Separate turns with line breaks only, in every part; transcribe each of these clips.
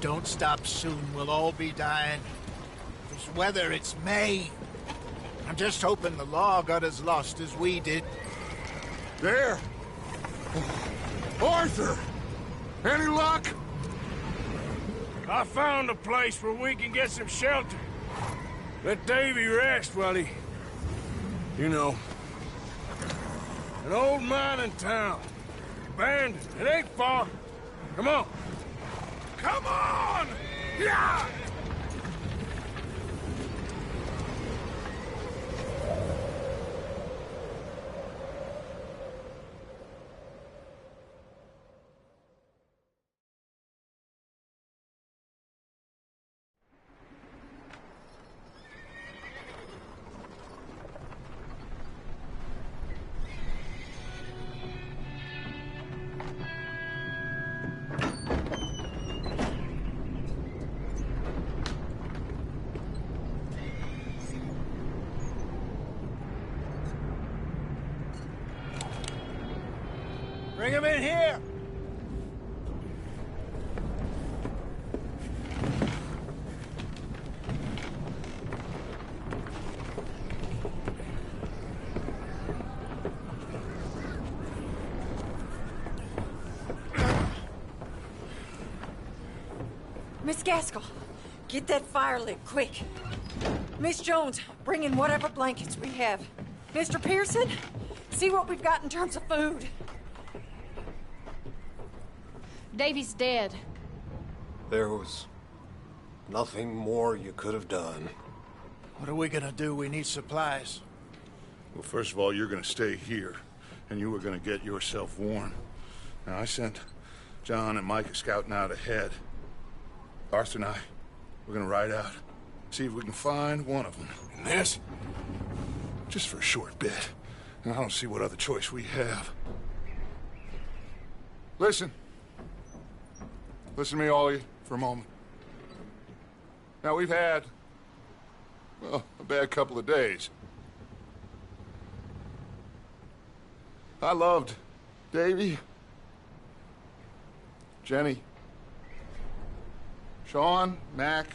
don't stop soon, we'll all be dying. This weather, it's May. I'm just hoping the law got as lost as we did.
There! Arthur! Any luck?
I found a place where we can get some shelter. Let Davy rest while he... You know. An old mining town. Abandoned. It ain't far. Come on. Come on! Yeah!
Bring him in here!
Miss Gaskell, get that fire lit, quick. Miss Jones, bring in whatever blankets we have. Mr. Pearson, see what we've got in terms of food.
Davy's dead.
There was nothing more you could have done.
What are we gonna do? We need supplies.
Well, first of all, you're gonna stay here, and you were gonna get yourself warm. Now, I sent John and Micah scouting out ahead. Arthur and I, we're gonna ride out, see if we can find one of them. And this? Just for a short bit. And I don't see what other choice we have. Listen. Listen to me, all of you, for a moment. Now, we've had, well, a bad couple of days. I loved Davy, Jenny, Sean, Mac.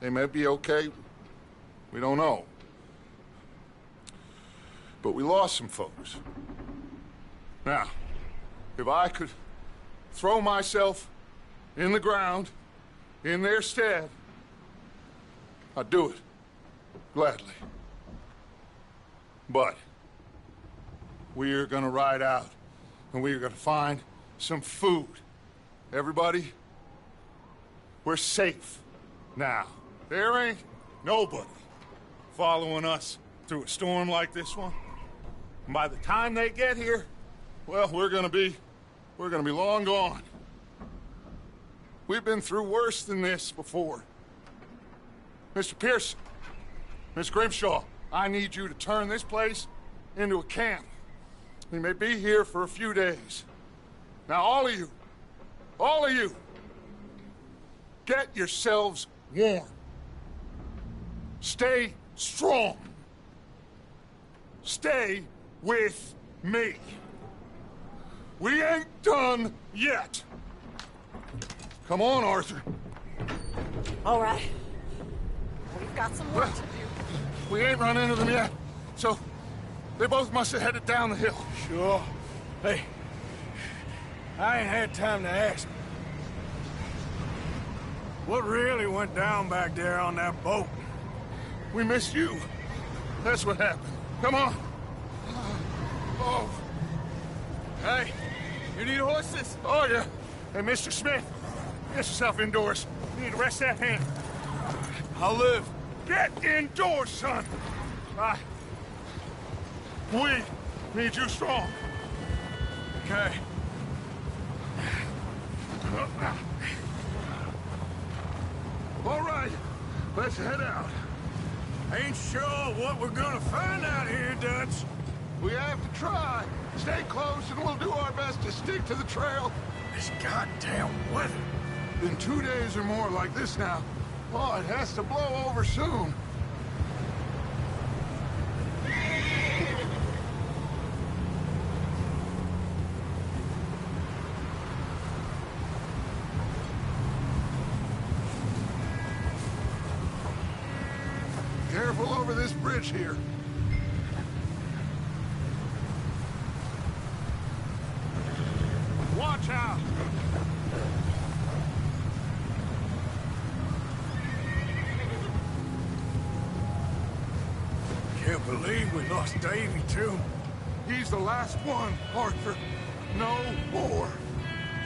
They may be okay. We don't know. But we lost some folks. Now, if I could throw myself in the ground, in their stead, I'd do it, gladly. But we are gonna ride out, and we are gonna find some food. Everybody, we're safe now. There ain't nobody following us through a storm like this one. And by the time they get here, well, we're gonna be long gone. We've been through worse than this before. Mr. Pearson, Miss Grimshaw, I need you to turn this place into a camp. We may be here for a few days. Now, all of you, get yourselves warm. Stay strong. Stay with me. We ain't done yet. Come on, Arthur.
All right. We've got some work to do.
We ain't run into them yet, so they both must have headed down the hill.
Sure. Hey, I ain't had time to ask. What really went down back there on that boat?
We missed you. That's what happened. Come on. Oh.
Hey, you need horses?
Oh, yeah. Hey, Mr. Smith, get yourself indoors. You need to rest that hand.
I'll live.
Get indoors, son. We need you strong.
Okay.
All right, let's head out.
Ain't sure what we're gonna find out here, Dutch.
We have to try. Stay close and we'll do our best to stick to the trail.
This goddamn weather.
In 2 days or more like this now, oh, it has to blow over soon. careful over this bridge here. Watch out!
Can't believe we lost Davy, too.
He's the last one, Arthur. No more.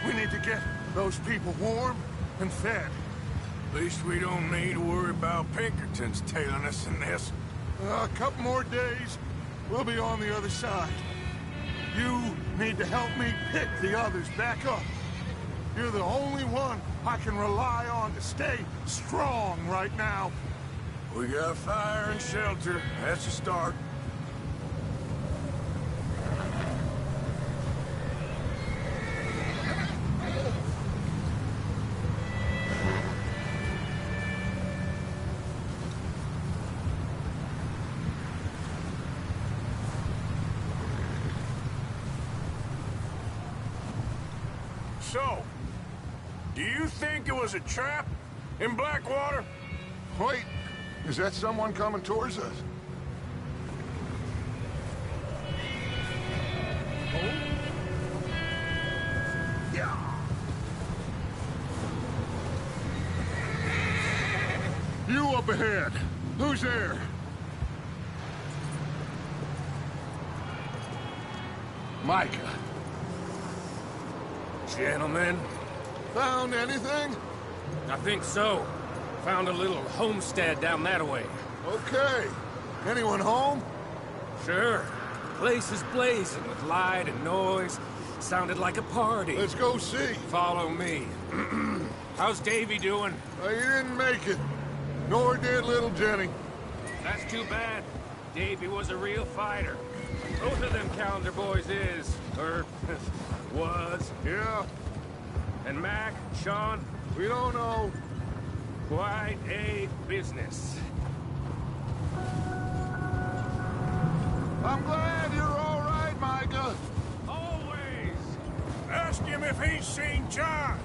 We need to get those people warm and fed.
At least we don't need to worry about Pinkertons tailing us in this.
A couple more days, we'll be on the other side. You need to help me pick the others back up. You're the only one I can rely on to stay strong right now.
We got fire and shelter. That's a start. So, do you think it was a trap in Blackwater?
Wait, is that someone coming towards us? You up ahead. Who's there? Micah.
Gentlemen,
Found anything?
I think so. Found a little homestead down that way.
Okay. Anyone home?
Sure. Place is blazing with light and noise. Sounded like a party.
Let's go see.
Follow me. How's Davy doing?
He didn't make it. Nor did little Jenny.
That's too bad. Davy was a real fighter. Both of them Calendar boys is. Or was.
Yeah,
And Mac, Sean,
we don't know.
quite a business.
I'm glad you're all right, Micah.
Always!
ask him if he's seen John.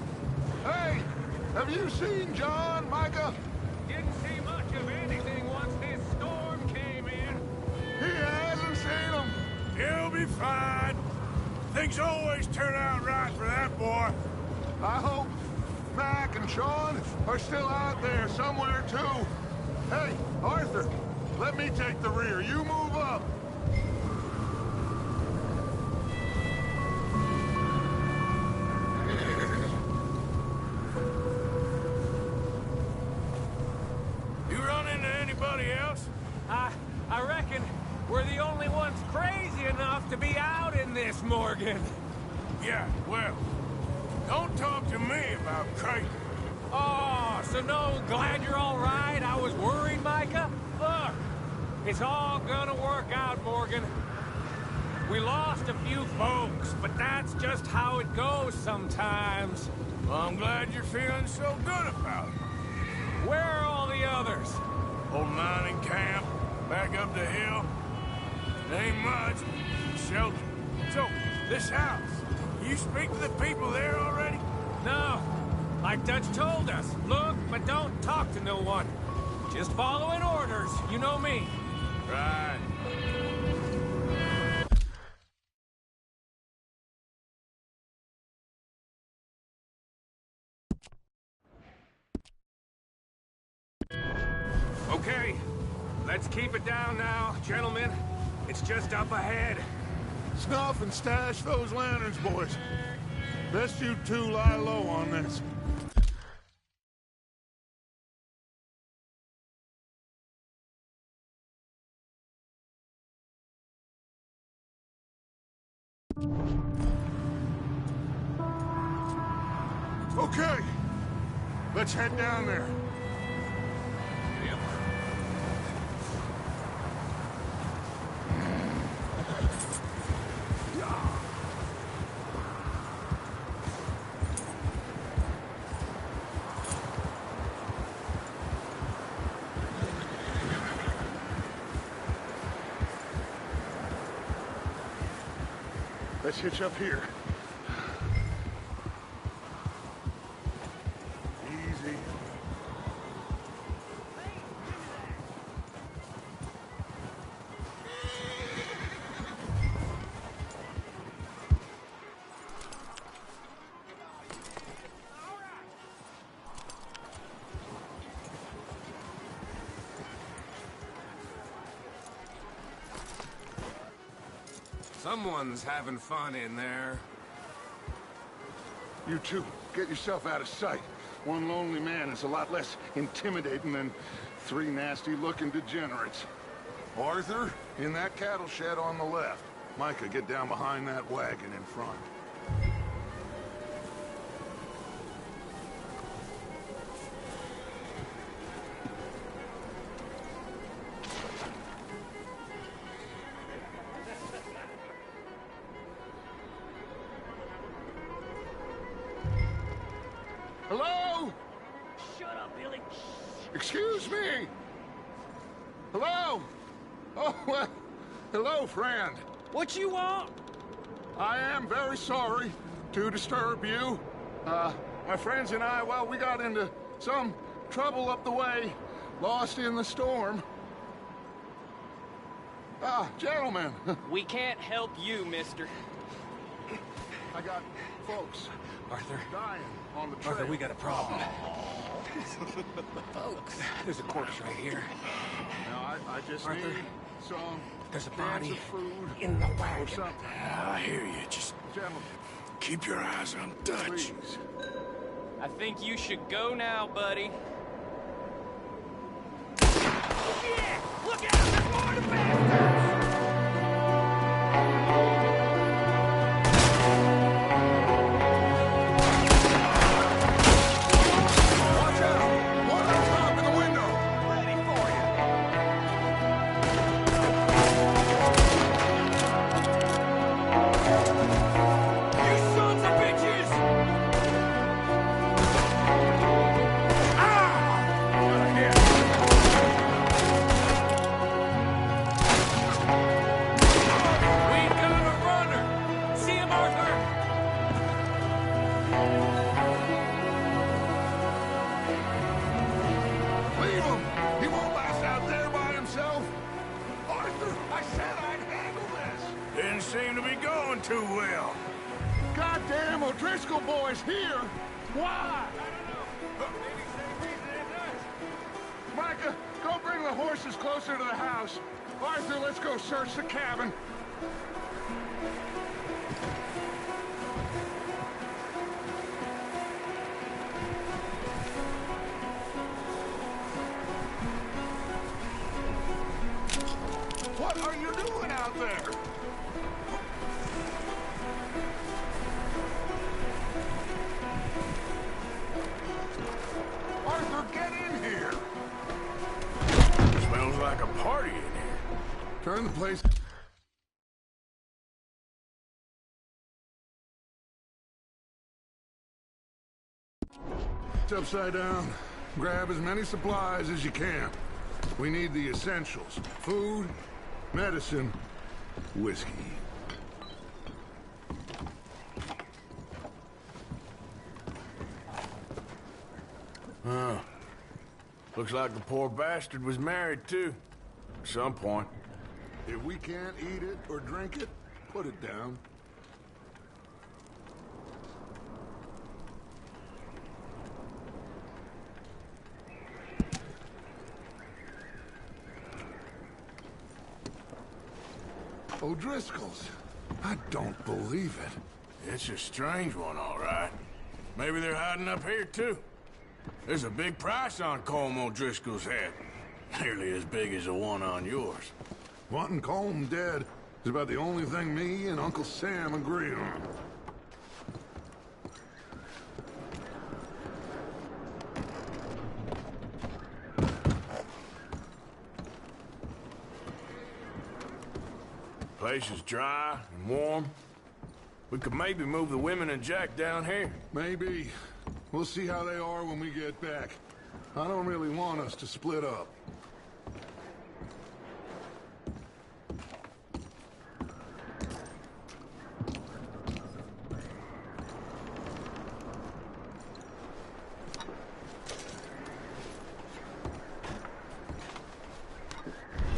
Hey, have you seen John, Micah?
Didn't see much of anything once this storm came in.
He hasn't seen him.
He'll be fine. Things always turn out right for that boy.
I hope Mac and Sean are still out there somewhere, too. Hey, Arthur, let me take the rear. You move up.
You run into anybody else?
I reckon we're the only ones crazy enough to be out in this, Morgan.
Yeah, well, don't talk to me about crazy.
Oh, so no, glad you're all right. I was worried, Micah. Look, it's all gonna work out, Morgan. We lost a few folks, but that's just how it goes sometimes.
Well, I'm glad you're feeling so good about it.
Where are all the others?
Old mining camp, back up the hill. Ain't much. Shelter. So, this house, you speak to the people there already?
No, like Dutch told us. Look, but don't talk to no one. Just following orders, you know me.
Right.
Okay, let's keep it down now, gentlemen. It's just up ahead.
Snuff and stash those lanterns, boys. Best you two lie low on this. Okay, let's head down there. Let's hitch up here. Easy.
Someone's having fun in there.
You two, get yourself out of sight. One lonely man is a lot less intimidating than 3 nasty-looking degenerates. Arthur, in that cattle shed on the left. Micah, get down behind that wagon in front. Hello?
Shut up, Billy.
Excuse me? Hello? Oh, well, hello, friend.
What you want?
I am very sorry to disturb you. My friends and I, well, we got into some trouble up the way, lost in the storm. Gentlemen.
We can't help you, mister.
I got folks
Arthur.
dying on the trail.
Arthur, we got a problem. Folks. There's a corpse right here.
Now, I just
Arthur,
need some
there's a
cans
body
of food
in the
or
wagon.
something.
I hear you. Just
Gentlemen,
keep your eyes on Dutch.
please.
I think you should go now, buddy. Yeah! Look out! There's more to bastards!
Watch out! One on top in the window!
Ready for you. You sons of bitches!
We got a runner! See him, Arthur?
Leave him! He won't last out there by himself! Arthur, I said I'd handle this!
Didn't seem to be going too well.
Goddamn O'Driscoll boy's here! Why? Micah, go bring the horses closer to the house. Arthur, let's go search the cabin. What are you doing out there? Arthur, get in here!
Smells like a party in here.
Turn the place... It's upside down. Grab as many supplies as you can. We need the essentials. Food, medicine, whiskey.
Looks like the poor bastard was married, too. At some point.
If we can't eat it or drink it, put it down. O'Driscoll's. I don't believe it.
It's a strange one, all right. Maybe they're hiding up here, too. There's a big price on Colm O'Driscoll's head. Nearly as big as the one on yours.
Wanting Colm dead is about the only thing me and Uncle Sam agree on.
Place is dry and warm. We could maybe move the women and Jack down here.
Maybe. We'll see how they are when we get back. I don't really want us to split up.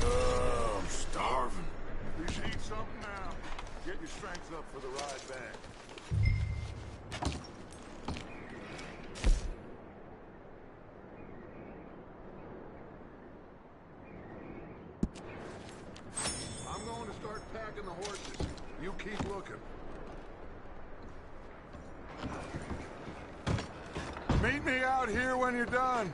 I'm starving.
You should eat something now. Get your strength up for the ride back. keep looking. Meet me out here when you're done.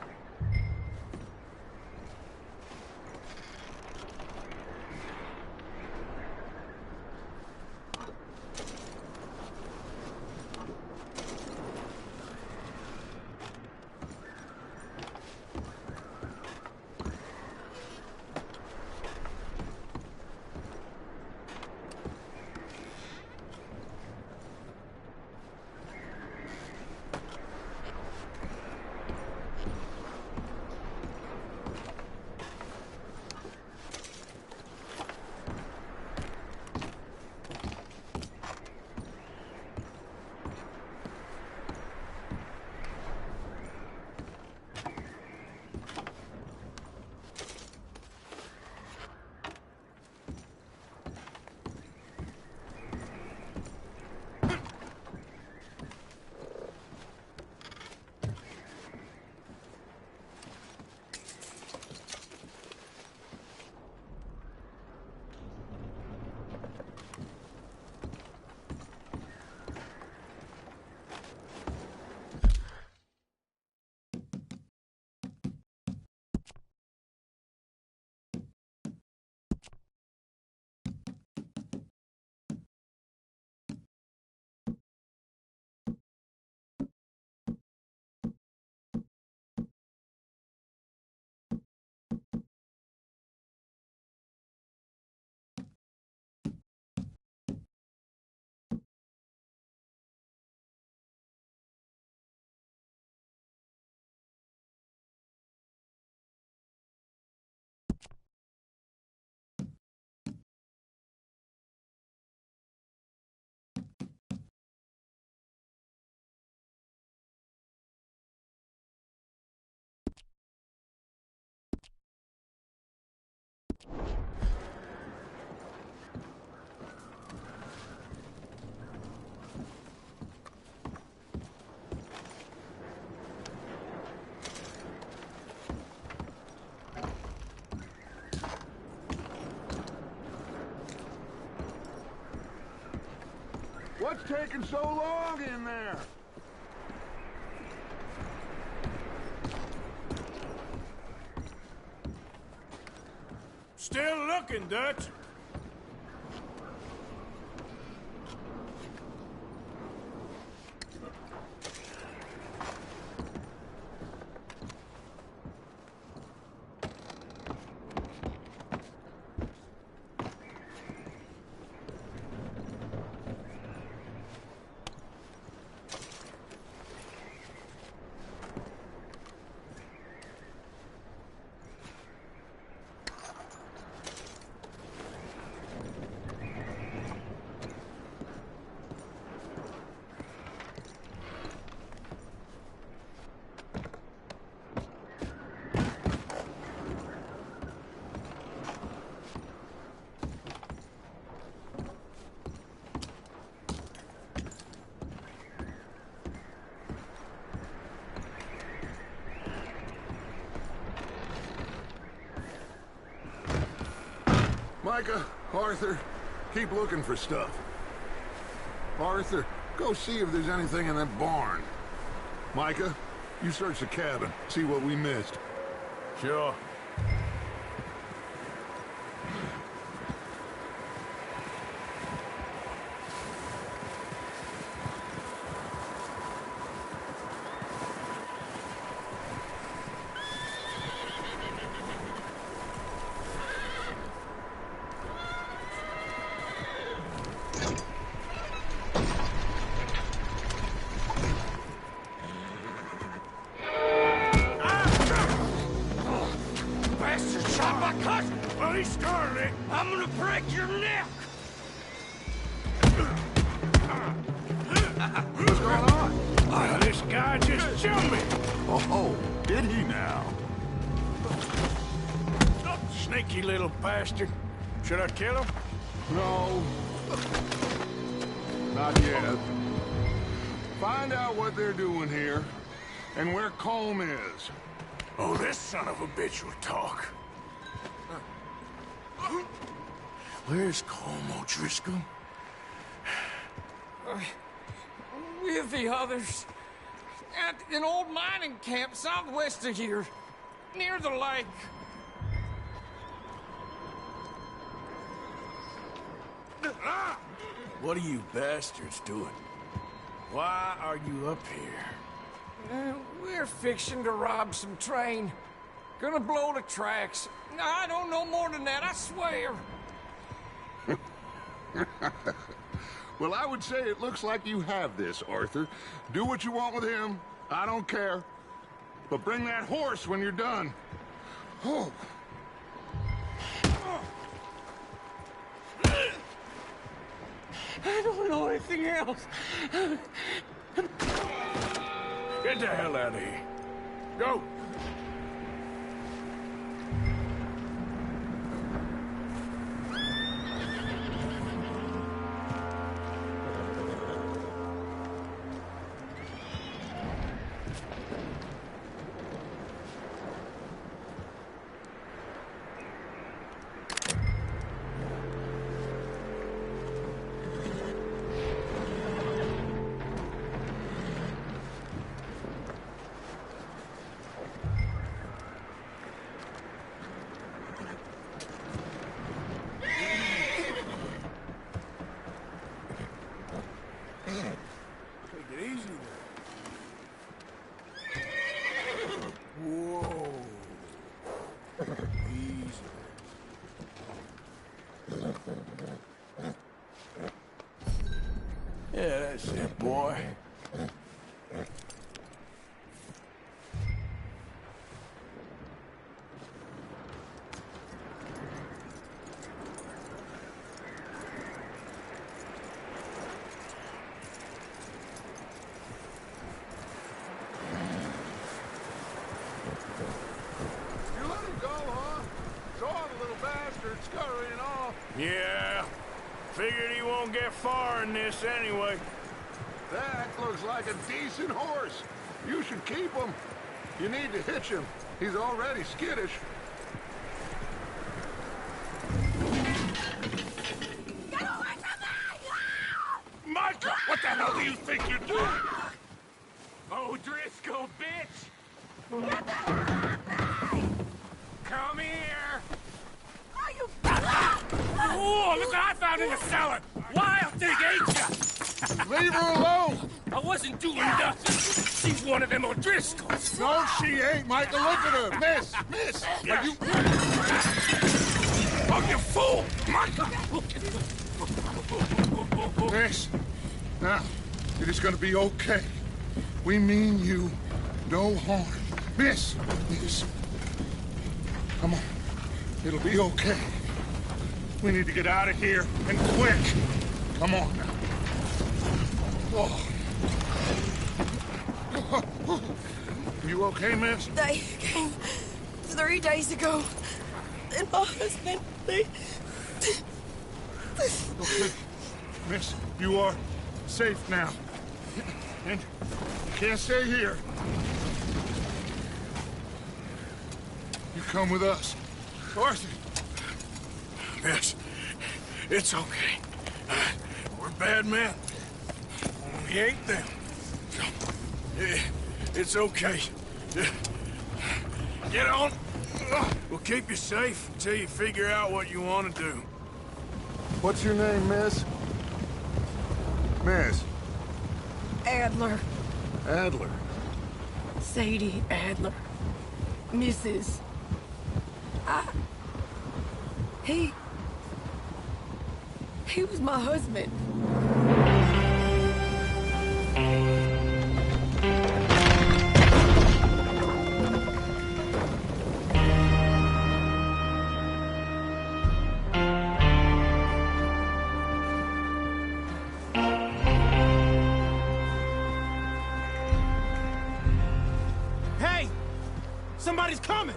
What's taking so long in there?
Still looking, Dutch.
Micah, Arthur, keep looking for stuff. Arthur, go see if there's anything in that barn. Micah, you search the cabin, see what we missed.
Sure.
Well, he started it. I'm gonna break your neck.
What's going on?
This guy just jumped me.
Oh, did he now?
Sneaky little bastard. Should I kill him?
No. Not yet. Find out what they're doing here, and where Colm is.
Oh, this son of a bitch will talk. Where's Colm O'Driscoll?
with the others at an old mining camp southwest of here, near the lake.
What are you bastards doing? Why are you up here?
We're fixing to rob some train. Gonna blow the tracks. I don't know more than that, I swear.
Well, I would say it looks like you have this, Arthur. Do what you want with him. I don't care. But bring that horse when you're done. Oh.
I don't know anything else.
Get the hell out of here. Go! Take it easy there. Whoa. Easy. Yeah, that's it, boy.
You let him go, huh? Saw the little bastard scurrying off.
Yeah. Figured he won't get far in this anyway.
That looks like a decent horse. You should keep him. You need to hitch him. He's already skittish.
Get away from me!
Micah, what the hell do you think you're doing?
Oh, Driscoll, bitch!
Get the hell off me!
Come here!
Oh, you
Oh, look what I found in the cellar! Wild thing, ain't ya?
Leave her alone!
I wasn't doing nothing. She's one of them O'Driscolls.
No, she ain't, Micah. Look at her. Miss! Miss! Are you...
Oh, you fool! Micah!
Miss, now, it is gonna be okay. We mean you no harm. Miss! Miss. Come on. It'll be okay. We need to get out of here, and quick. Come on now. Oh. You okay, miss?
They came 3 days ago. And my husband, they...
Okay. Miss, you are safe now. And you can't stay here. You come with us. Arthur.
Yes, it's okay. We're bad men. We ain't them. It's okay. Get on. We'll keep you safe until you figure out what you want to do.
What's your name, miss? Miss.
Adler.
Adler.
Sadie Adler. Mrs. He was my husband.
Hey! Somebody's coming!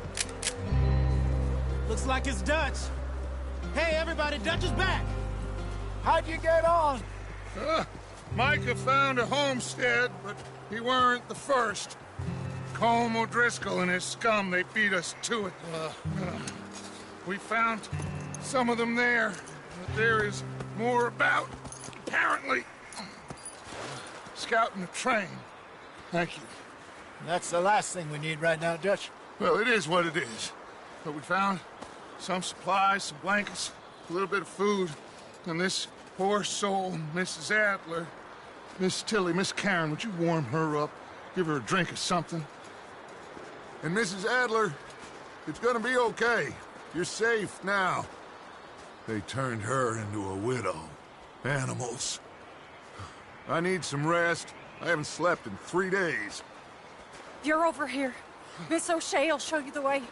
Looks like it's Dutch. Hey, everybody, Dutch is back!
How'd you get on?
Micah found a homestead, but he weren't the first. Colm O'Driscoll and his scum, they beat us to it. We found some of them there, but there is more about, apparently. scouting the train. Thank you.
That's the last thing we need right now, Dutch.
Well, it is what it is. But we found some supplies, some blankets, a little bit of food, and this poor soul, Mrs. Adler. Miss Tilly, Miss Karen, would you warm her up? Give her a drink or something? And Mrs. Adler, it's gonna be okay. You're safe now. They turned her into a widow. Animals. I need some rest. I haven't slept in 3 days.
You're over here. Miss O'Shea will show you the way.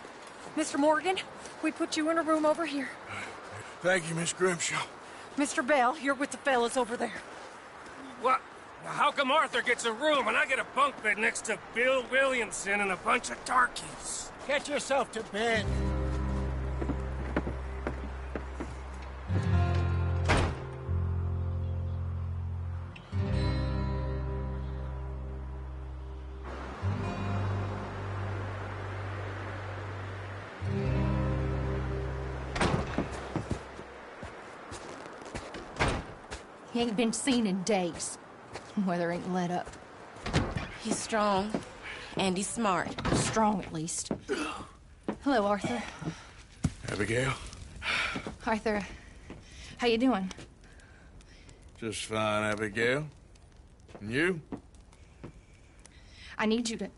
Mr. Morgan, we put you in a room over here.
Thank you, Miss Grimshaw.
Mr. Bell, you're with the fellas over there.
What? How come Arthur gets a room and I get a bunk bed next to Bill Williamson and a bunch of darkies?
Get yourself to bed.
He ain't been seen in days. Weather ain't let up.
He's strong, and he's smart.
Strong, at least. Hello, Arthur.
Abigail?
Arthur, how you doing?
Just fine, Abigail. And you?
I need you to...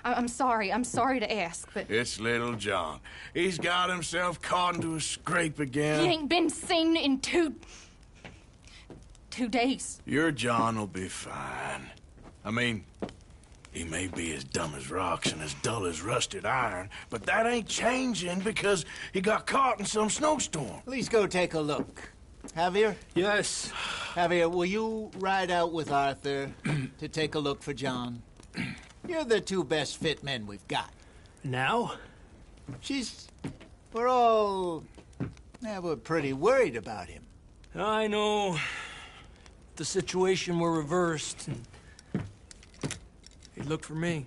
I'm sorry to ask, but...
It's little John. He's got himself caught into a scrape again.
He ain't been seen in 2 days.
Your John will be fine. I mean, he may be as dumb as rocks and as dull as rusted iron, but that ain't changing because he got caught in some snowstorm.
Please go take a look. Javier?
Yes.
Javier, will you ride out with Arthur to take a look for John? You're the 2 best fit men we've got.
Now?
We're all... we're pretty worried about him.
I know. The situation were reversed, and he looked for me.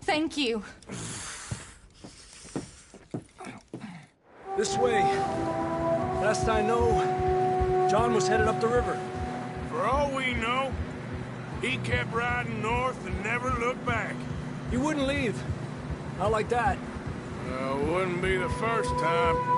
Thank you.
This way. Last I know, John was headed up the river.
For all we know, he kept riding north and never looked back.
He wouldn't leave. Not like that.
Wouldn't be the first time.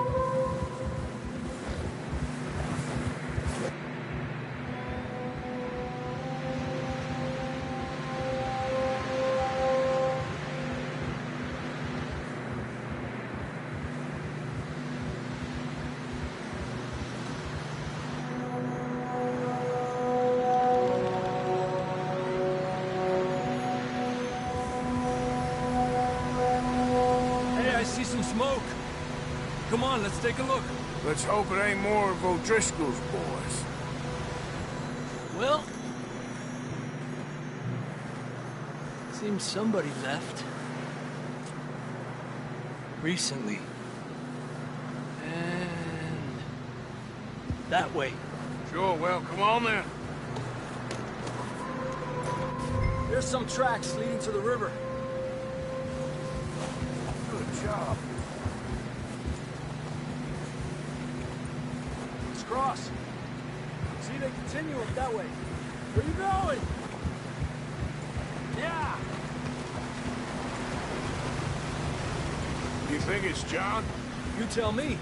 Smoke. Come on, let's take a look.
Let's hope it ain't more of O'Driscoll's boys.
Well, seems somebody left. Recently. And that way.
Sure, well, come on then.
There's some tracks leading to the river.
Good job.
Let's cross. See, they continue up that way. Where you going? Yeah.
You think it's John?
You tell me.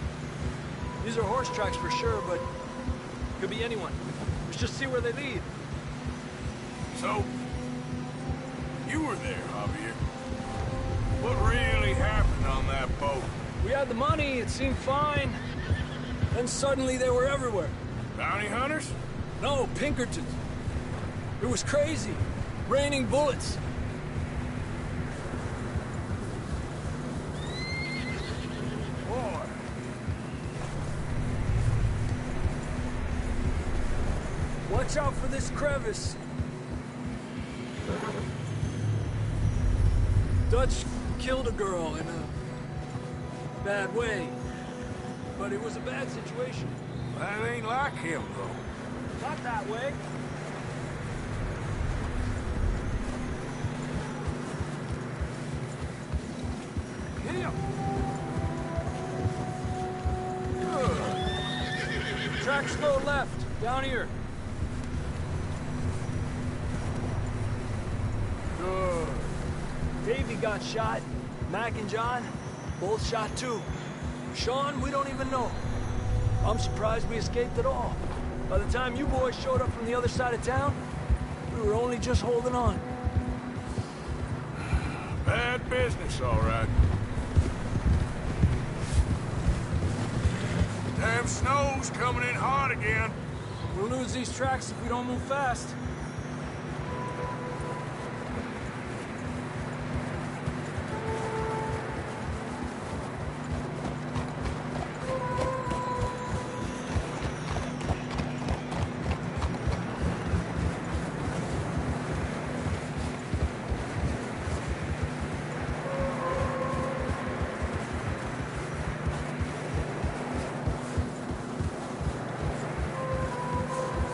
These are horse tracks for sure, but could be anyone. Let's just see where they lead.
So, you were there, Javier. What really happened on that boat?
We had the money, it seemed fine. Then suddenly they were everywhere.
Bounty hunters?
No, Pinkertons. It was crazy. Raining bullets.
Boy.
Watch out for this crevice. Dutch killed a girl in a bad way. But it was a bad situation.
That ain't like him, though.
Not that way. Him. Good. Tracks go left, down here. got shot. Mac and John, both shot too. Sean, we don't even know. I'm surprised we escaped at all. By the time you boys showed up from the other side of town, we were only just holding on.
Bad business, all right. Damn snow's coming in hard again.
We'll lose these tracks if we don't move fast.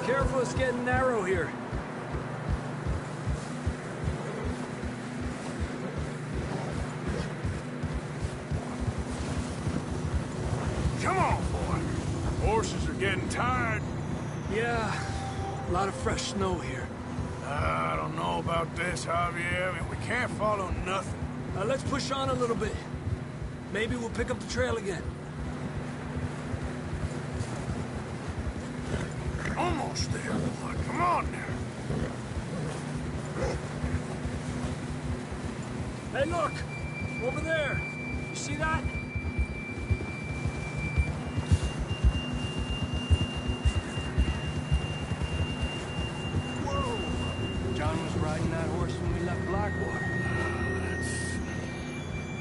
Careful, it's getting narrow here.
Come on, boy. Horses are getting tired.
Yeah, a lot of fresh snow here.
I don't know about this, Javier. I mean, we can't follow nothing.
Let's push on a little bit. Maybe we'll pick up the trail again.
Almost there, boy. Come on now.
Hey, look! Over there! You see that? Whoa! John was riding that horse when we left Blackwater.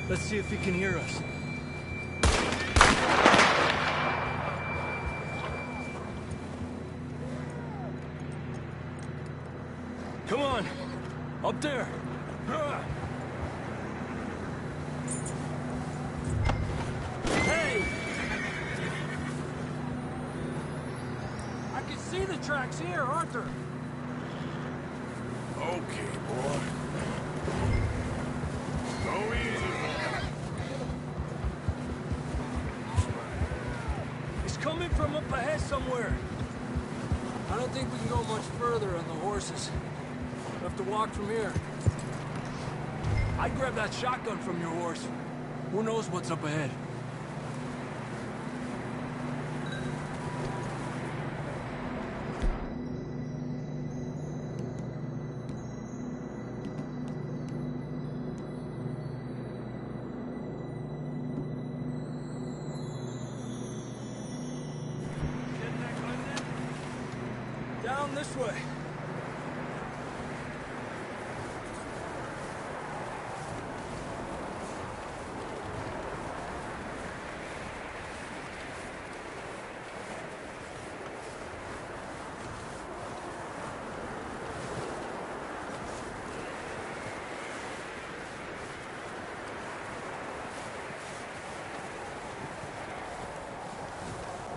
Let's see if he can hear us. Come on! Up there! Hey! I can see the tracks here, Arthur.
Okay, boy. Go easy.
He's coming from up ahead somewhere. I don't think we can go much further on the horses. We'll have to walk from here. I'd grab that shotgun from your horse. Who knows what's up ahead? Down this way.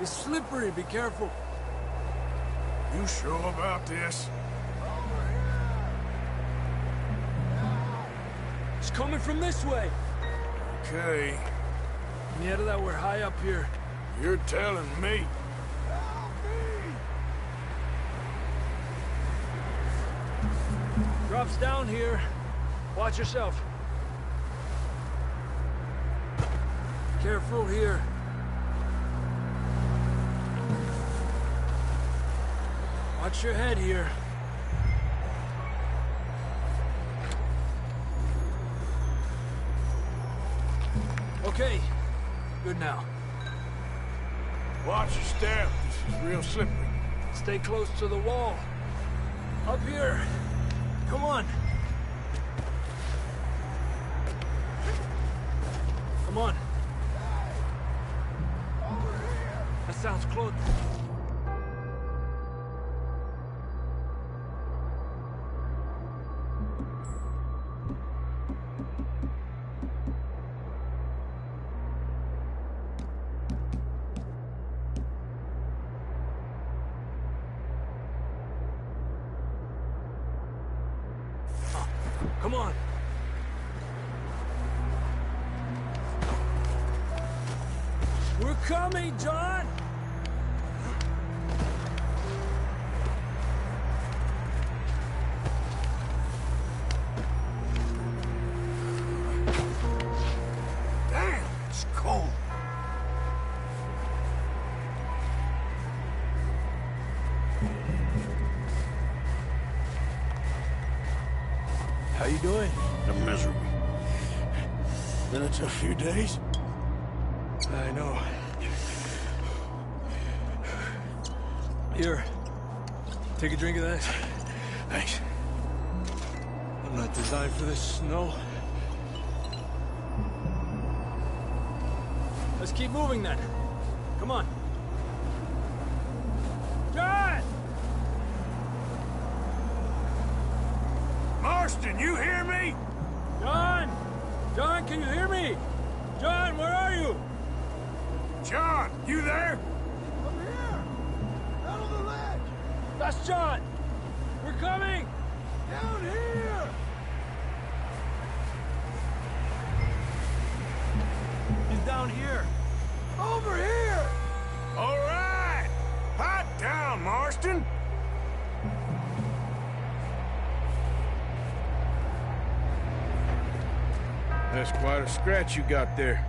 It's slippery, be careful.
You sure about this?
It's coming from this way.
Okay.
Yeah, that we're high up here.
You're telling me.
Drops down here. Watch yourself. Careful here. Watch your head here. Okay. Good now.
Watch your step. This is real slippery.
Stay close to the wall. Up here. Come on. Come on. That sounds close. Come on. We're coming, John!
How you doing? I'm miserable. Been a tough few days. I know. Here. Take a drink of that. Thanks. I'm not designed for this snow. Let's keep moving then. Come on. John! Marston, you hear me?
John! John, can you hear me? John, where are you?
John, you there?
Over here! Out on the ledge! That's John! We're coming! Down here! He's down here! Over here!
All right! Hot down, Marston! That's quite a scratch you got there.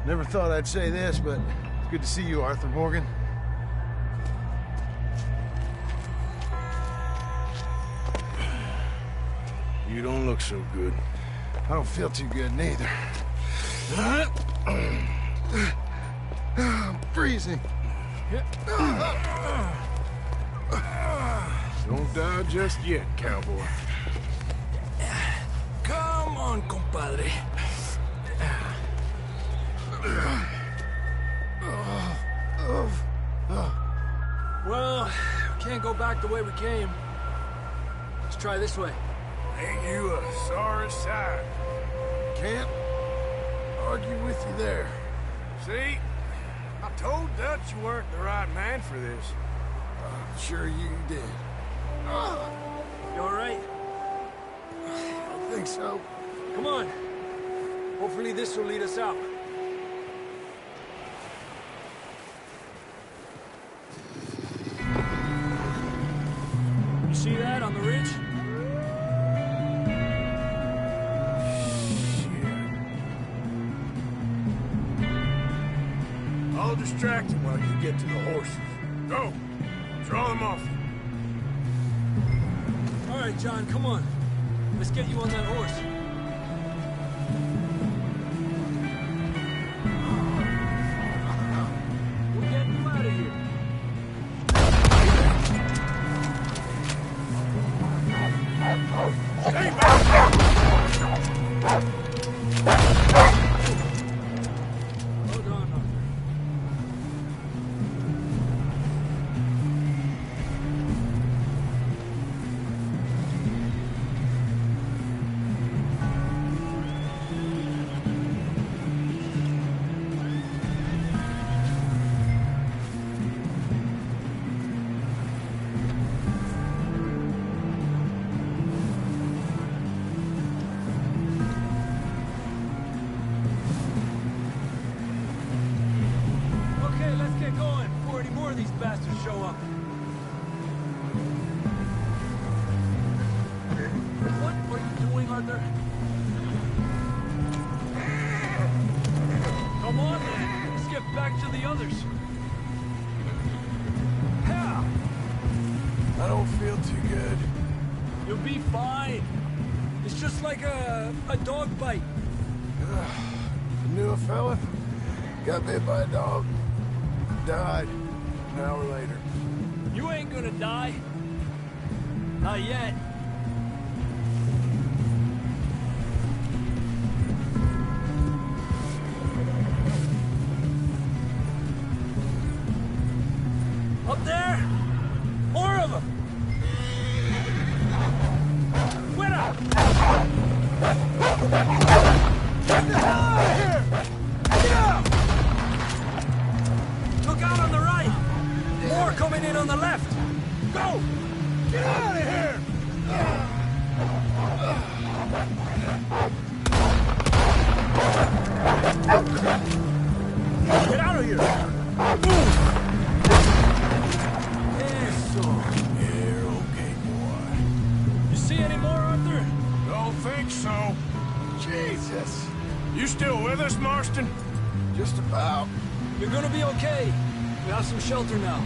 Never thought I'd say this, but it's good to see you, Arthur Morgan.
You don't look so good.
I don't feel too good, neither. I'm freezing.
Don't die just yet, cowboy.
Come on, compadre. Well, we can't go back the way we came. Let's try this way.
Ain't you a sorry sight?
Can't argue with you there.
See? I told Dutch you weren't the right man for this.
I'm sure you did.
You all right?
I think so.
Come on. Hopefully this will lead us out. You see that on the ridge?
I'll distract him while you get to the horses. Go! Draw them off.
All right, John, come on. Let's get you on that horse. We're getting you out of here.
Stay back!
Hold on, Arthur. Okay, let's get going before any more of these bastards show up. What are you doing, Arthur? Come on, then. Let's get back to the others. Yeah.
I don't feel too good.
You'll be fine. It's just like a dog bite.
Knew a fella, got bit by a dog, died an hour later.
You ain't gonna die. Not yet. Up there? More of them! Winner! Get the hell out of here! Get out! Look out on the right! More coming in on the left! Go! Get out of here! Get out of here! Move!
You're okay, boy.
You see any more, Arthur?
Don't think so.
Jesus.
You still with us, Marston?
Just about.
You're gonna be okay. We have some shelter now.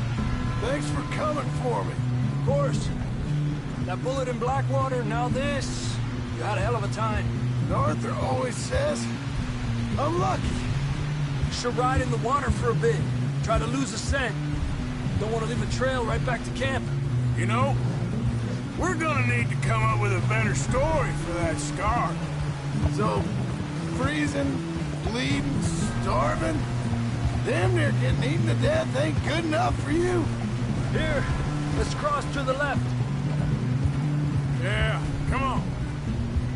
Thanks for coming for me.
Of course. That bullet in Blackwater, now this. You had a hell of a time.
Arthur always says I'm lucky.
Should ride in the water for a bit. Try to lose a scent. Don't want to leave a trail right back to camp.
You know, we're gonna need to come up with a better story for that scar.
So, freezing, bleeding, starving, damn near getting eaten to death ain't good enough for you.
Here, let's cross to the left.
Yeah, come on.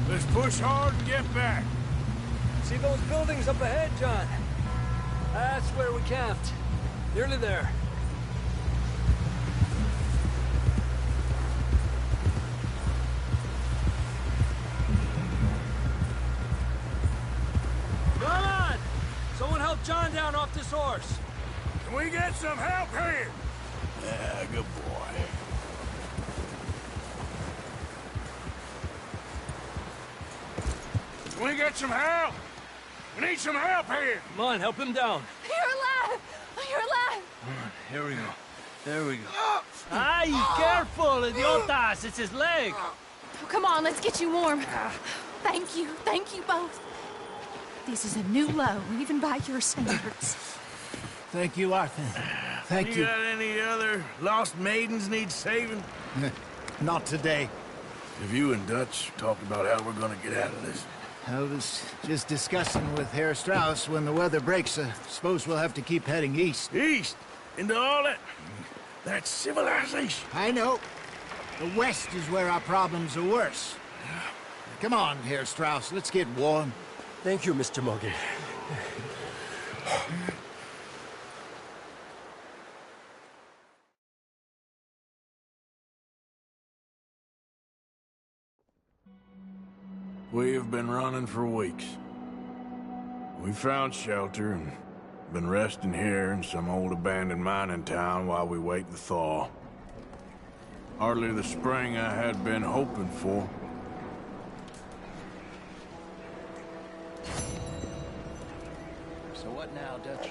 Let's push hard and get back.
See those buildings up ahead, John? That's where we camped. Nearly there. Come on! Someone help John down off this horse.
Can we get some help here?
Yeah, good boy.
Can we get some help? We need some help here.
Come on, help him down.
You're alive! You're alive!
Here we go. There we go. Ay, careful, idiotas! It's his leg.
Oh, come on, let's get you warm. Thank you both. This is a new low, even by your standards.
Thank you, Arthur. Thank you.
You got any other lost maidens need saving?
Not today.
Have you and Dutch talked about how we're gonna get out of this?
I was just discussing with Herr Strauss when the weather breaks. Suppose we'll have to keep heading east.
East? Into all that... That's civilization.
I know. The west is where our problems are worse. Come on, Herr Strauss, let's get warm.
Thank you, Mr. Morgan.
We have been running for weeks. We found shelter and been resting here in some old abandoned mining town while we wait the thaw. Hardly the spring I had been hoping for.
So what now, Dutch?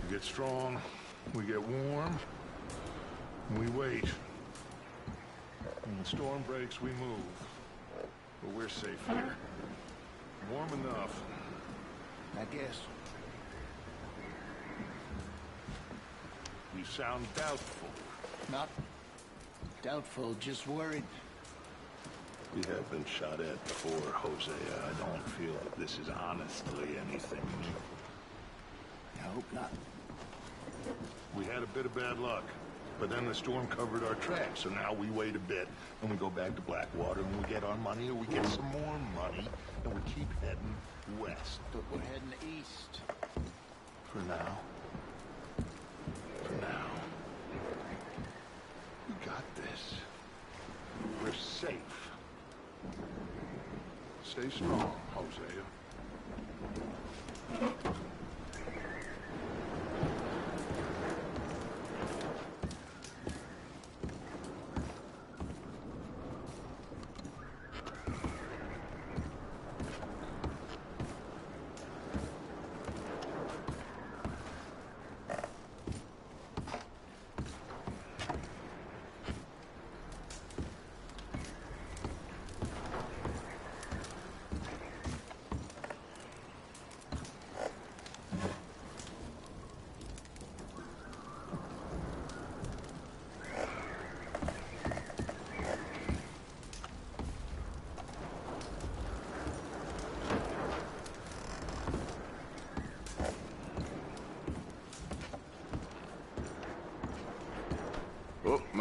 We get strong, we get warm, and we wait. When the storm breaks, we move. But we're safe here. Warm enough.
I guess.
You sound doubtful.
Not doubtful, just worried.
We have been shot at before, Hosea. I don't feel that this is honestly anything new.
I hope not.
We had a bit of bad luck, but then the storm covered our tracks, so now we wait a bit, and we go back to Blackwater, and we get our money, or we get some more money, and we keep heading west.
But we're heading east.
For now. For now. We got this. We're safe. Stay strong, Hosea.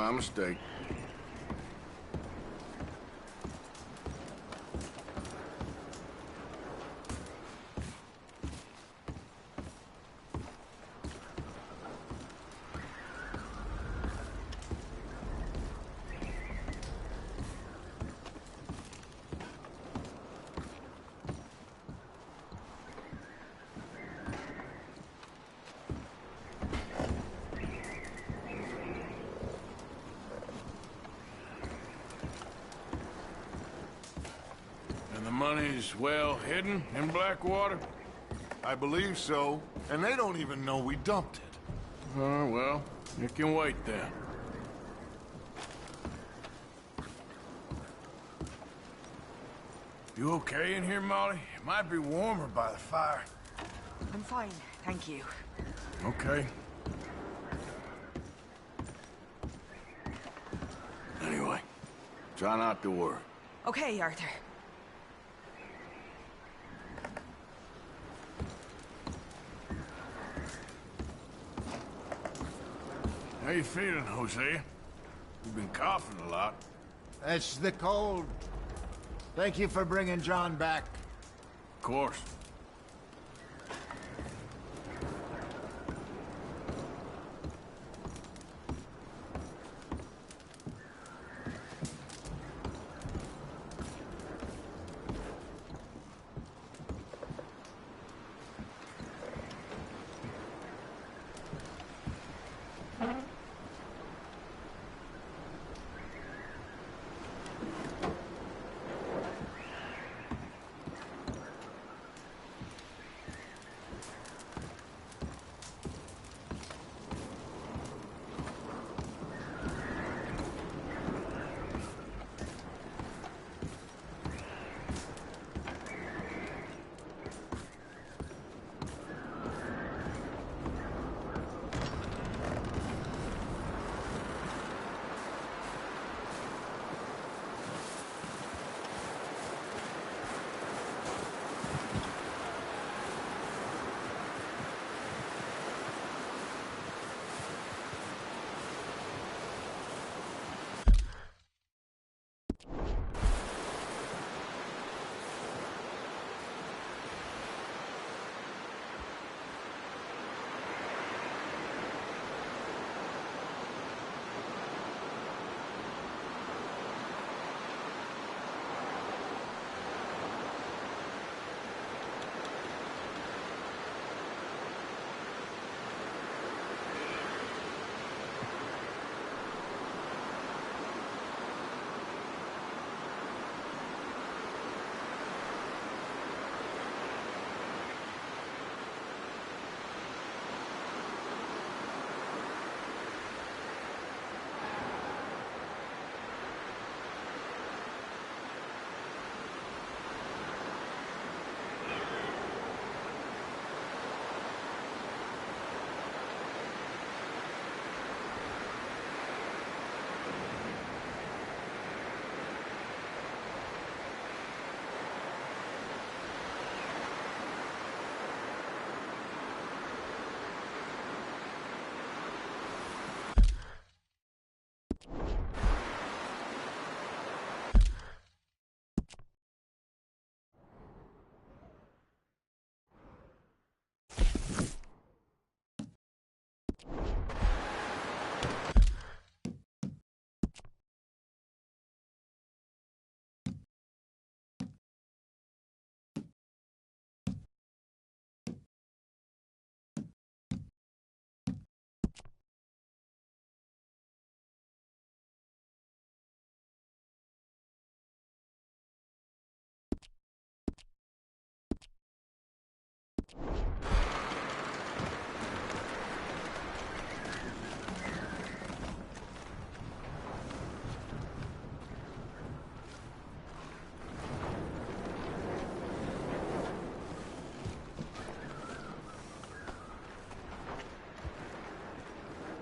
My mistake. Money's well hidden in Blackwater?
I believe so, and they don't even know we dumped it.
Well, it can wait then. You okay in here, Molly? It might be warmer by the fire.
I'm fine, thank you.
Okay. Anyway, try not to worry.
Okay, Arthur.
How you feeling, Hosea? You've been coughing a lot.
It's the cold. Thank you for bringing John back.
Of course.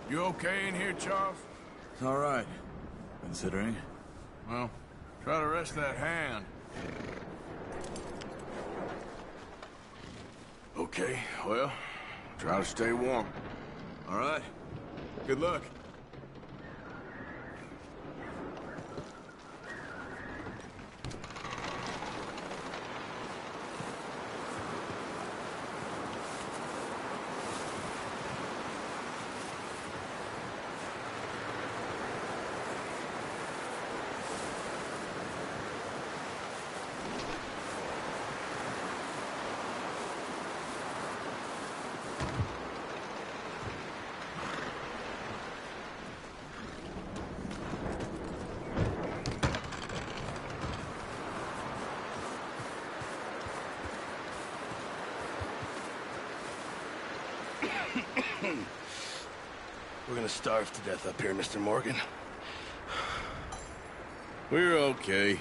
You okay in here, Charles?
It's all right, considering.
Well, try to rest that hand. Okay, well, try to stay warm.
All right. Good luck.
We're gonna starve to death up here, Mr. Morgan. We're okay.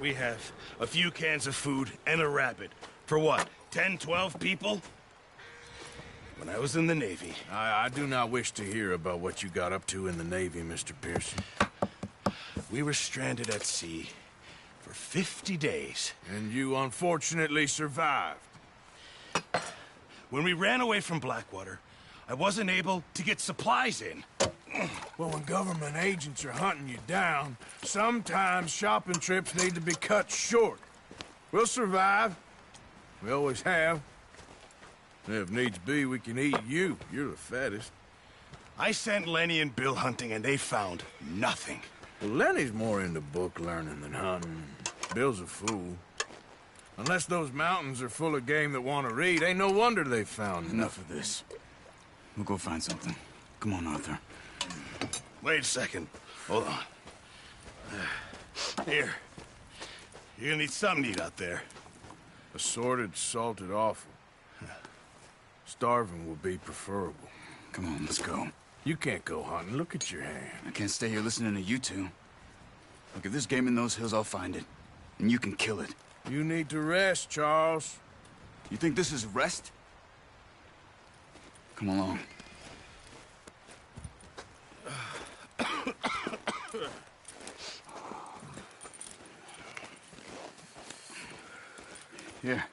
We have a few cans of food and a rabbit. For what, 10, 12 people? When I was in the Navy...
I do not wish to hear about what you got up to in the Navy, Mr. Pearson.
We were stranded at sea for 50 days.
And you unfortunately survived.
When we ran away from Blackwater, I wasn't able to get supplies in.
Well, when government agents are hunting you down, sometimes shopping trips need to be cut short. We'll survive. We always have. If needs be, we can eat you. You're the fattest.
I sent Lenny and Bill hunting, and they found nothing.
Well, Lenny's more into book learning than hunting. Bill's a fool. Unless those mountains are full of game that want to read, ain't no wonder they found
Enough of this. We'll go find something. Come on, Arthur.
Wait a second. Hold on. Here. You're gonna need something to eat out there.
Assorted, salted offal. Starving will be preferable.
Come on, let's go.
You can't go hunting. Look at your hand.
I can't stay here listening to you two. Look, if there's game in those hills, I'll find it. And you can kill it.
You need to rest, Charles.
You think this is rest? Come along. Here,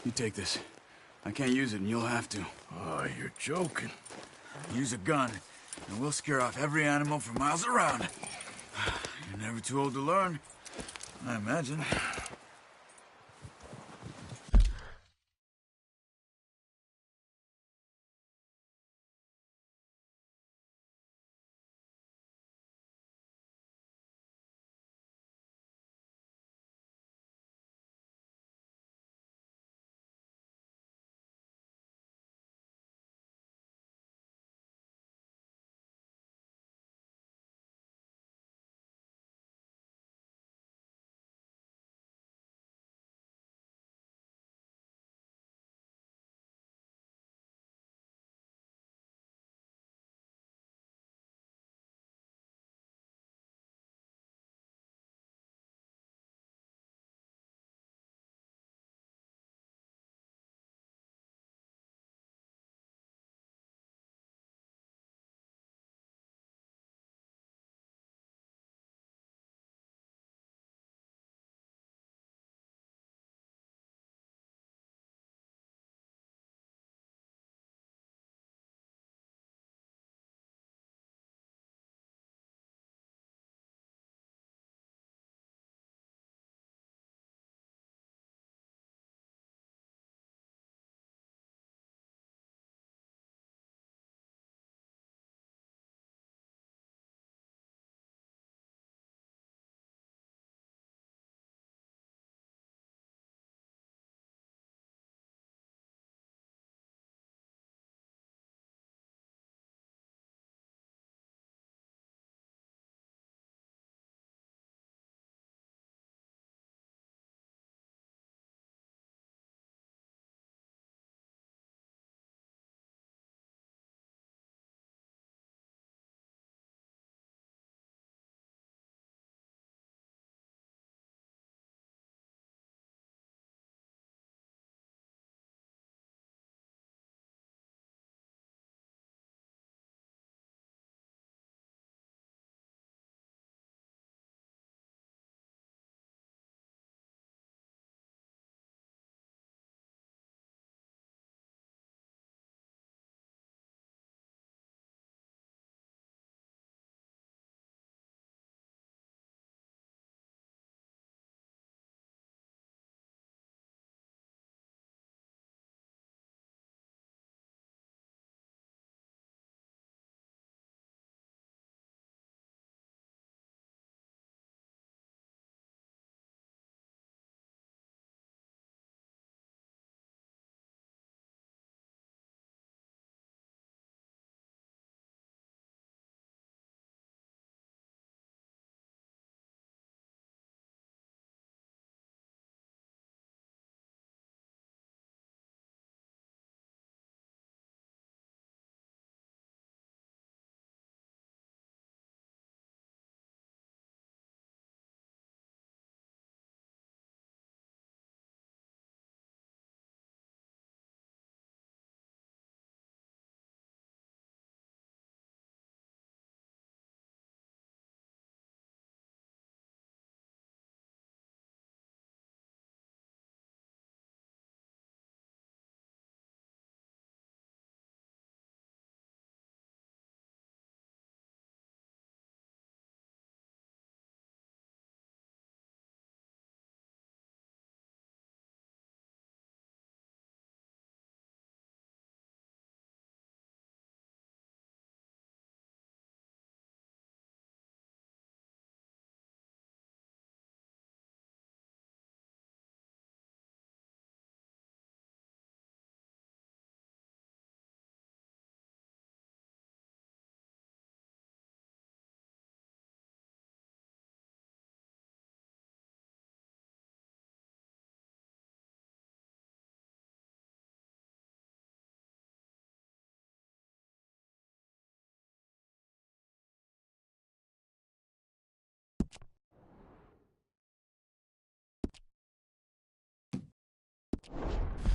you take this. I can't use it, and you'll have to.
Oh, you're joking.
Use a gun, and we'll scare off every animal for miles around. You're never too old to learn, I imagine.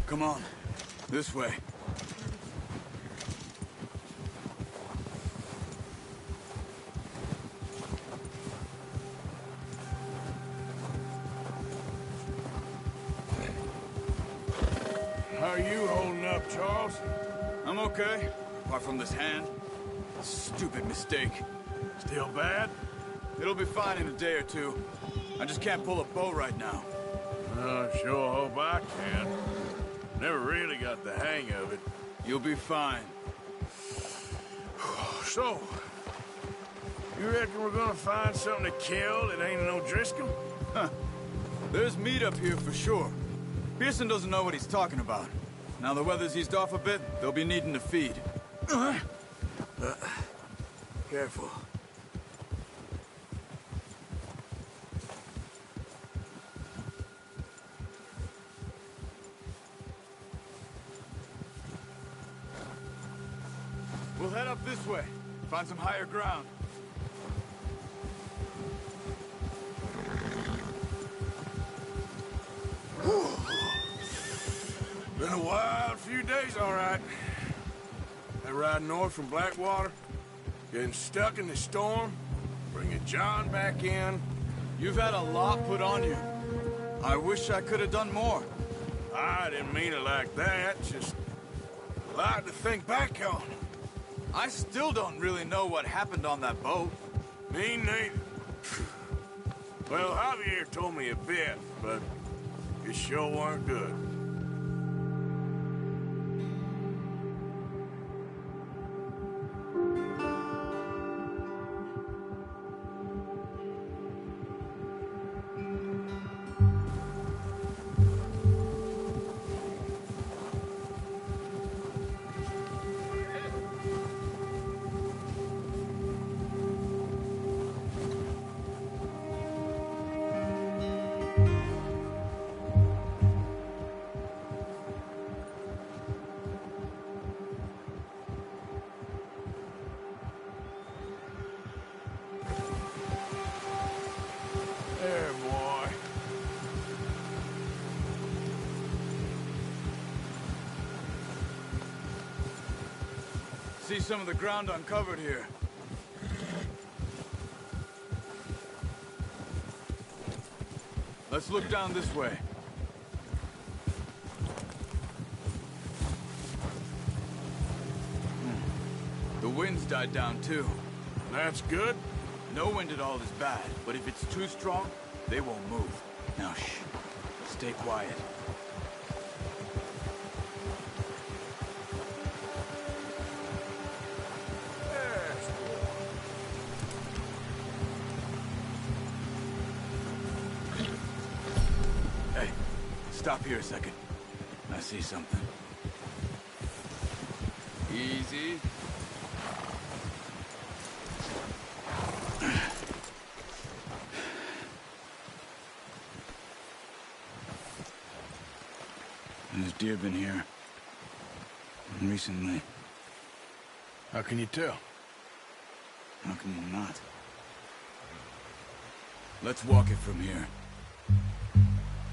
Come on. This way.
How are you holding up, Charles?
I'm okay, apart from this hand. Stupid mistake.
Still bad?
It'll be fine in a day or two. I just can't pull a bow right now.
I sure hope I can. Never really got the hang of it.
You'll be fine.
So, you reckon we're gonna find something to kill that ain't no Driscoll?
Huh. There's meat up here for sure. Pearson doesn't know what he's talking about. Now the weather's eased off a bit, they'll be needing to feed. Careful. We'll head up this way. Find some higher ground.
Been a wild few days, all right. That ride north from Blackwater, getting stuck in the storm, bringing John back in.
You've had a lot put on you. I wish I could have done more.
I didn't mean it like that, just a lot to think back on.
I still don't really know what happened on that boat.
Me neither. Well, Javier told me a bit, but it sure weren't good. There, boy.
See some of the ground uncovered here. Let's look down this way. The wind's died down too.
That's good.
No wind at all is bad, but if it's too strong, they won't move. Now shh. Stay quiet. Hey, stop here a second. I see something. Easy. There's deer been here. Recently.
How can you tell?
How can you not? Let's walk it from here.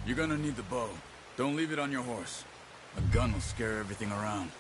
You're gonna need the bow. Don't leave it on your horse. A gun will scare everything around.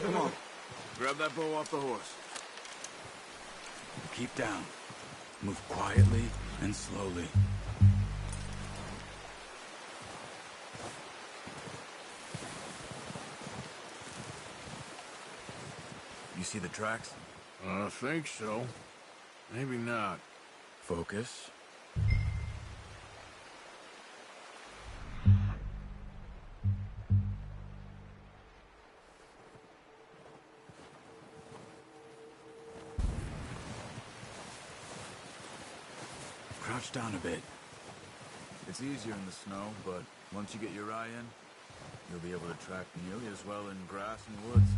Come on. Grab that bow off the horse. Keep down. Move quietly and slowly. You see the tracks?
I think so. Maybe not.
Focus. crouch down a bit. It's easier in the snow, but once you get your eye in, you'll be able to track nearly as well in grass and woods.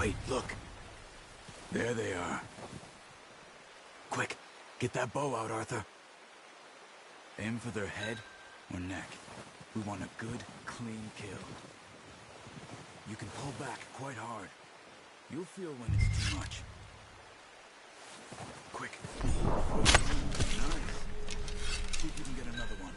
Wait, look. There they are. Quick, get that bow out, Arthur. Aim for their head or neck. We want a good, clean kill. You can pull back quite hard. You'll feel when it's too much. Quick. Nice. See if you can get another one.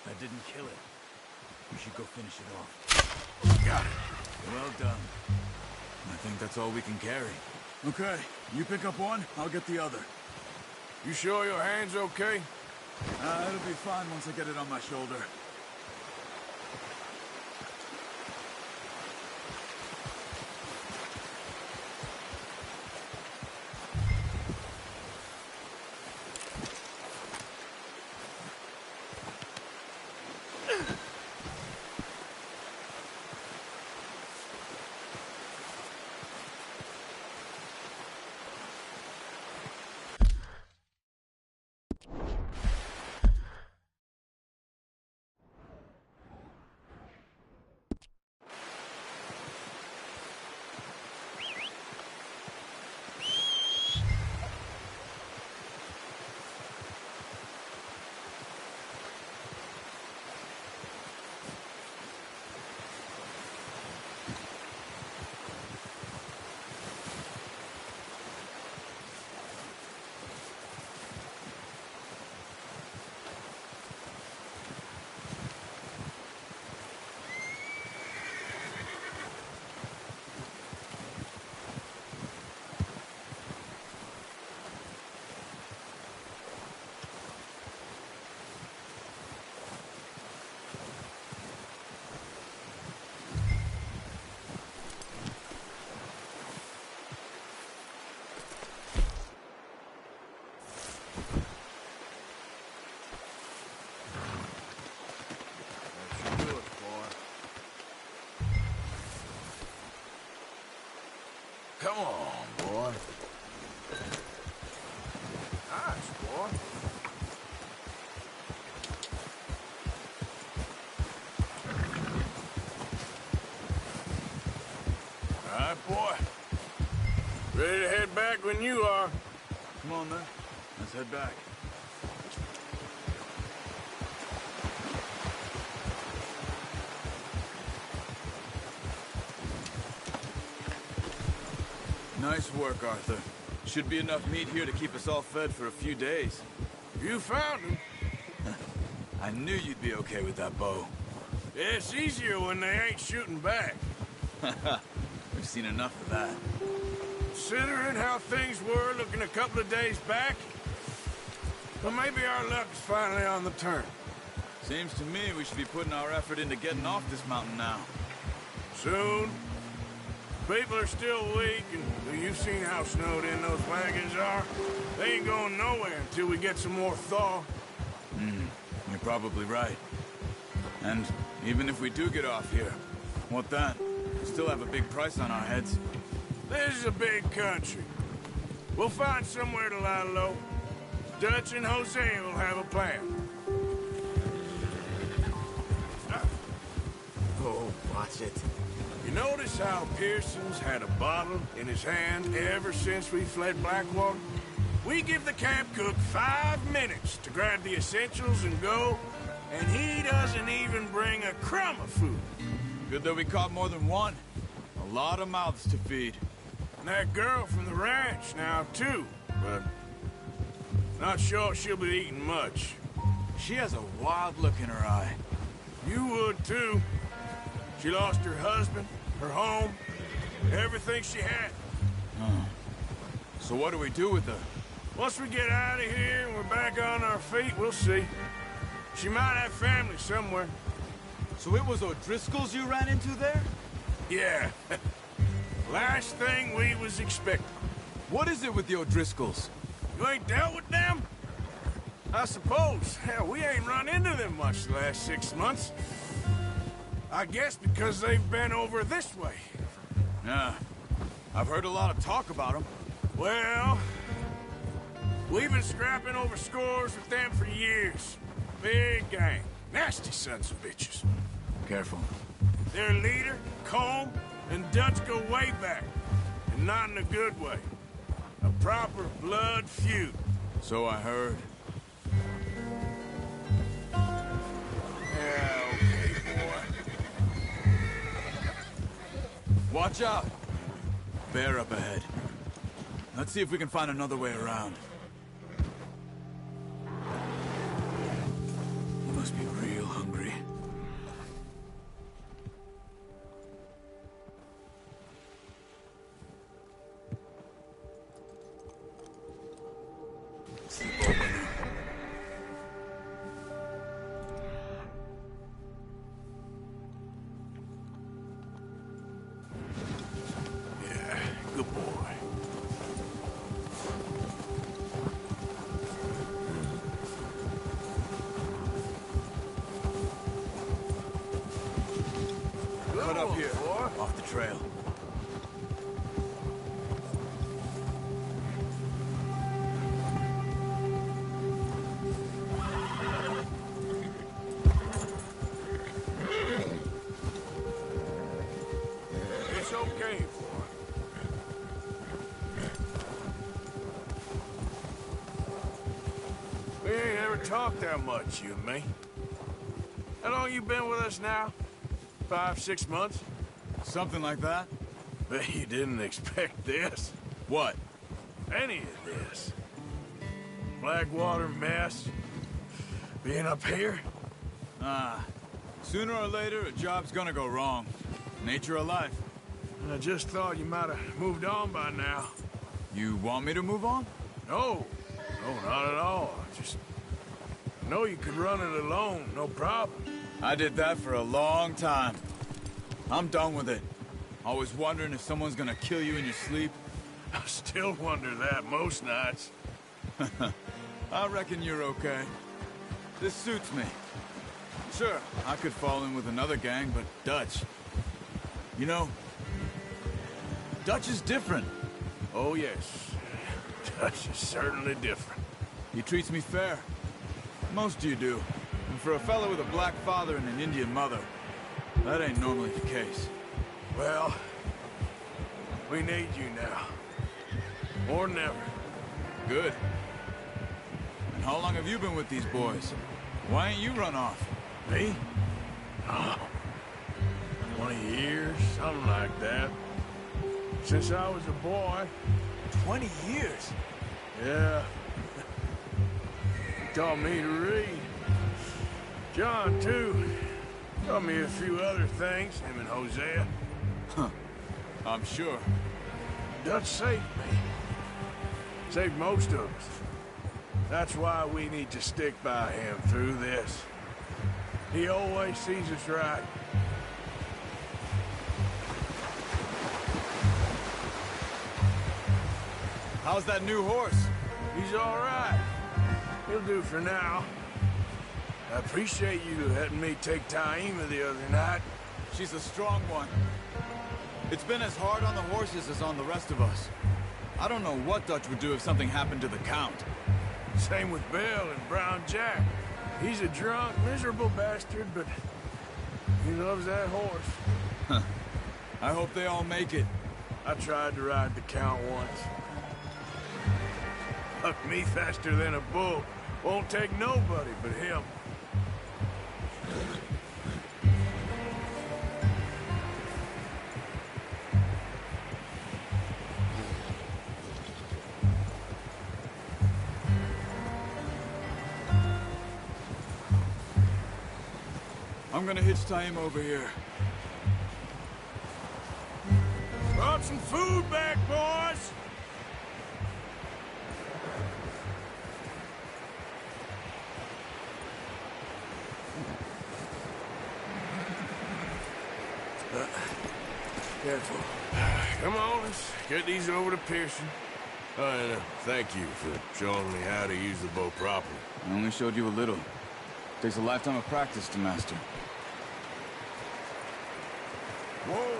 That didn't kill it. We should go finish it off. Got it. Well done. I think that's all we can carry. Okay, you pick up one, I'll get the other.
You sure your hand's okay?
It'll be fine once I get it on my shoulder.
Come on, boy. Nice, boy. All right, boy. Ready to head back when you are.
Come on, then. Let's head back. Nice work, Arthur. Should be enough meat here to keep us all fed for a few days.
You found him.
I knew you'd be okay with that bow.
Yeah, it's easier when they ain't shooting back.
We've seen enough of that.
Considering how things were looking a couple of days back, well, maybe our luck is finally on the turn.
Seems to me we should be putting our effort into getting off this mountain now.
Soon. People are still weak, and well, you've seen how snowed in those wagons are. They ain't going nowhere until we get some more thaw.
You're probably right. And even if we do get off here, what then? We still have a big price on our heads.
This is a big country. We'll find somewhere to lie low. Dutch and Jose will have a plan.
Oh, watch it.
You notice how Pearson's had a bottle in his hand ever since we fled Blackwater? We give the camp cook 5 minutes to grab the essentials and go, and he doesn't even bring a crumb of food.
Good that we caught more than one. A lot of mouths to feed.
And that girl from the ranch now, too, but not sure she'll be eating much.
She has a wild look in her eye.
You would, too. She lost her husband, her home, everything she had.
Oh. So what do we do with her?
Once we get out of here and we're back on our feet, we'll see. She might have family somewhere.
So it was O'Driscoll's you ran into there?
Yeah. Last thing we was expecting.
What is it with the O'Driscolls?
You ain't dealt with them? I suppose. Hell, we ain't run into them much the last 6 months. I guess because they've been over this way.
Yeah. I've heard a lot of talk about them.
Well, we've been scrapping over scores with them for years. Big gang. Nasty sons of bitches.
Careful.
Their leader, Colm, and Dutch go way back. And not in a good way. A proper blood feud.
So I heard.
Yeah, okay, boy.
Watch out! Bear up ahead. Let's see if we can find another way around. You must be real hungry. Sleep over now.
Yeah, good boy.
Cut up here, off the trail.
It's okay, boy. We ain't ever talked that much, you and me. How long you been with us now? 5, 6 months?
Something like that?
Bet you didn't expect this.
What?
Any of this. Blackwater mess. Being up here?
Sooner or later, a job's gonna go wrong. Nature of life.
I just thought you might have moved on by now.
You want me to move on?
No. No, not at all. Just know you could run it alone, no problem.
I did that for a long time. I'm done with it. Always wondering if someone's gonna kill you in your sleep.
I still wonder that most nights.
I reckon you're okay. This suits me. Sure, I could fall in with another gang, but Dutch... You know, Dutch is different.
Oh, yes. Dutch is certainly different.
He treats me fair. Most of you do. And for a fellow with a black father and an Indian mother, that ain't normally the case.
Well, we need you now. More than ever.
Good. And how long have you been with these boys? Why ain't you run off?
Me? Oh, 20 years, something like that. Since I was a boy.
20 years?
Yeah. He taught me to read. John, too. Taught me a few other things, him and Hosea.
Huh. I'm sure.
Dutch saved me. Saved most of us. That's why we need to stick by him through this. He always sees us right.
How's that new horse?
He's all right. He'll do for now. I appreciate you letting me take Taima the other night.
She's a strong one. It's been as hard on the horses as on the rest of us. I don't know what Dutch would do if something happened to the Count.
Same with Bill and Brown Jack. He's a drunk, miserable bastard, but he loves that horse.
Huh. I hope they all make it.
I tried to ride the Count once. Hucked me faster than a bull. Won't take nobody but him.
I'm gonna hitch Taima over here.
some food back, boys!
Careful.
Come on, let's get these over to Pearson. Oh, and thank you for showing me how to use the bow properly.
I only showed you a little. Takes a lifetime of practice to master.
Whoa!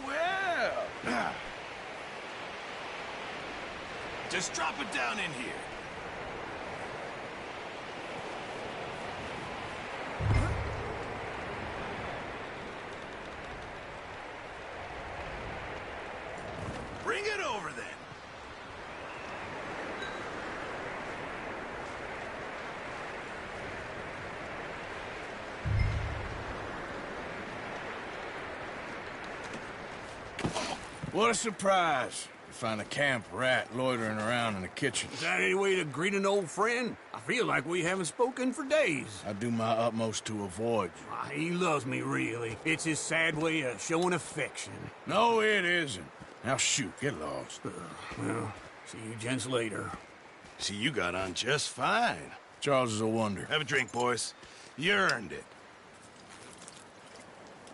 Well. Just drop it down in here. Bring it over then.
What a surprise. To find a camp rat loitering around in the kitchen.
Is that any way to greet an old friend? I feel like we haven't spoken for days.
I do my utmost to avoid you.
He loves me, really. It's his sad way of showing affection.
No, it isn't. Now shoot, get lost.
Well, see you gents later.
See, you got on just fine.
Charles is a wonder.
Have a drink, boys. You earned it.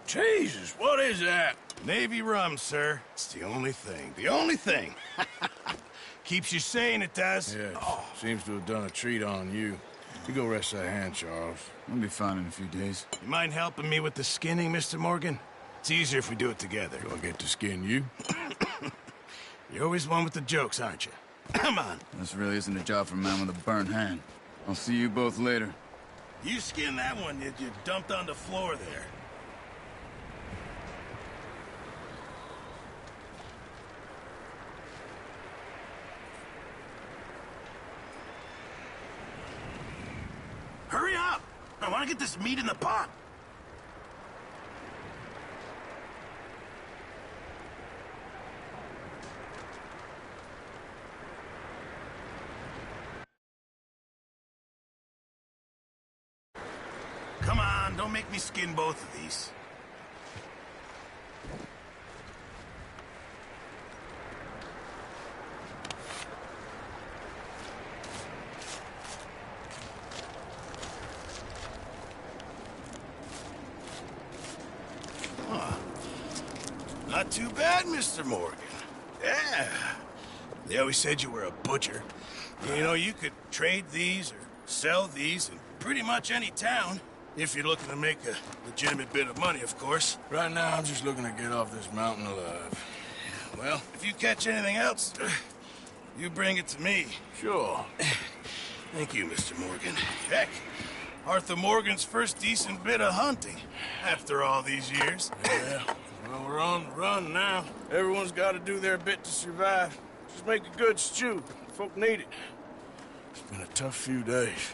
Jesus, what is that?
Navy rum, sir. It's the only thing. The only thing. Keeps you sane, it does.
Yes. Seems to have done a treat on you. You go rest that hand, Charles.
I'll be fine in a few days.
You mind helping me with the skinning, Mr. Morgan? It's easier if we do it together.
Do I get to skin you?
You're always one with the jokes, aren't you? Come on.
This really isn't a job for a man with a burnt hand. I'll see you both later.
You skin that one that you dumped on the floor there. Hurry up! I want to get this meat in the pot. Come on, don't make me skin both of these. Not too bad, Mr. Morgan. Yeah. They always said you were a butcher. You know, you could trade these or sell these in pretty much any town. If you're looking to make a legitimate bit of money, of course.
Right now, I'm just looking to get off this mountain alive.
Well, if you catch anything else, you bring it to me.
Sure.
Thank you, Mr. Morgan. Heck, Arthur Morgan's first decent bit of hunting after all these years.
Yeah. Well, we're on the run now. Everyone's got to do their bit to survive. Just make a good stew. Folk need it. It's been a tough few days.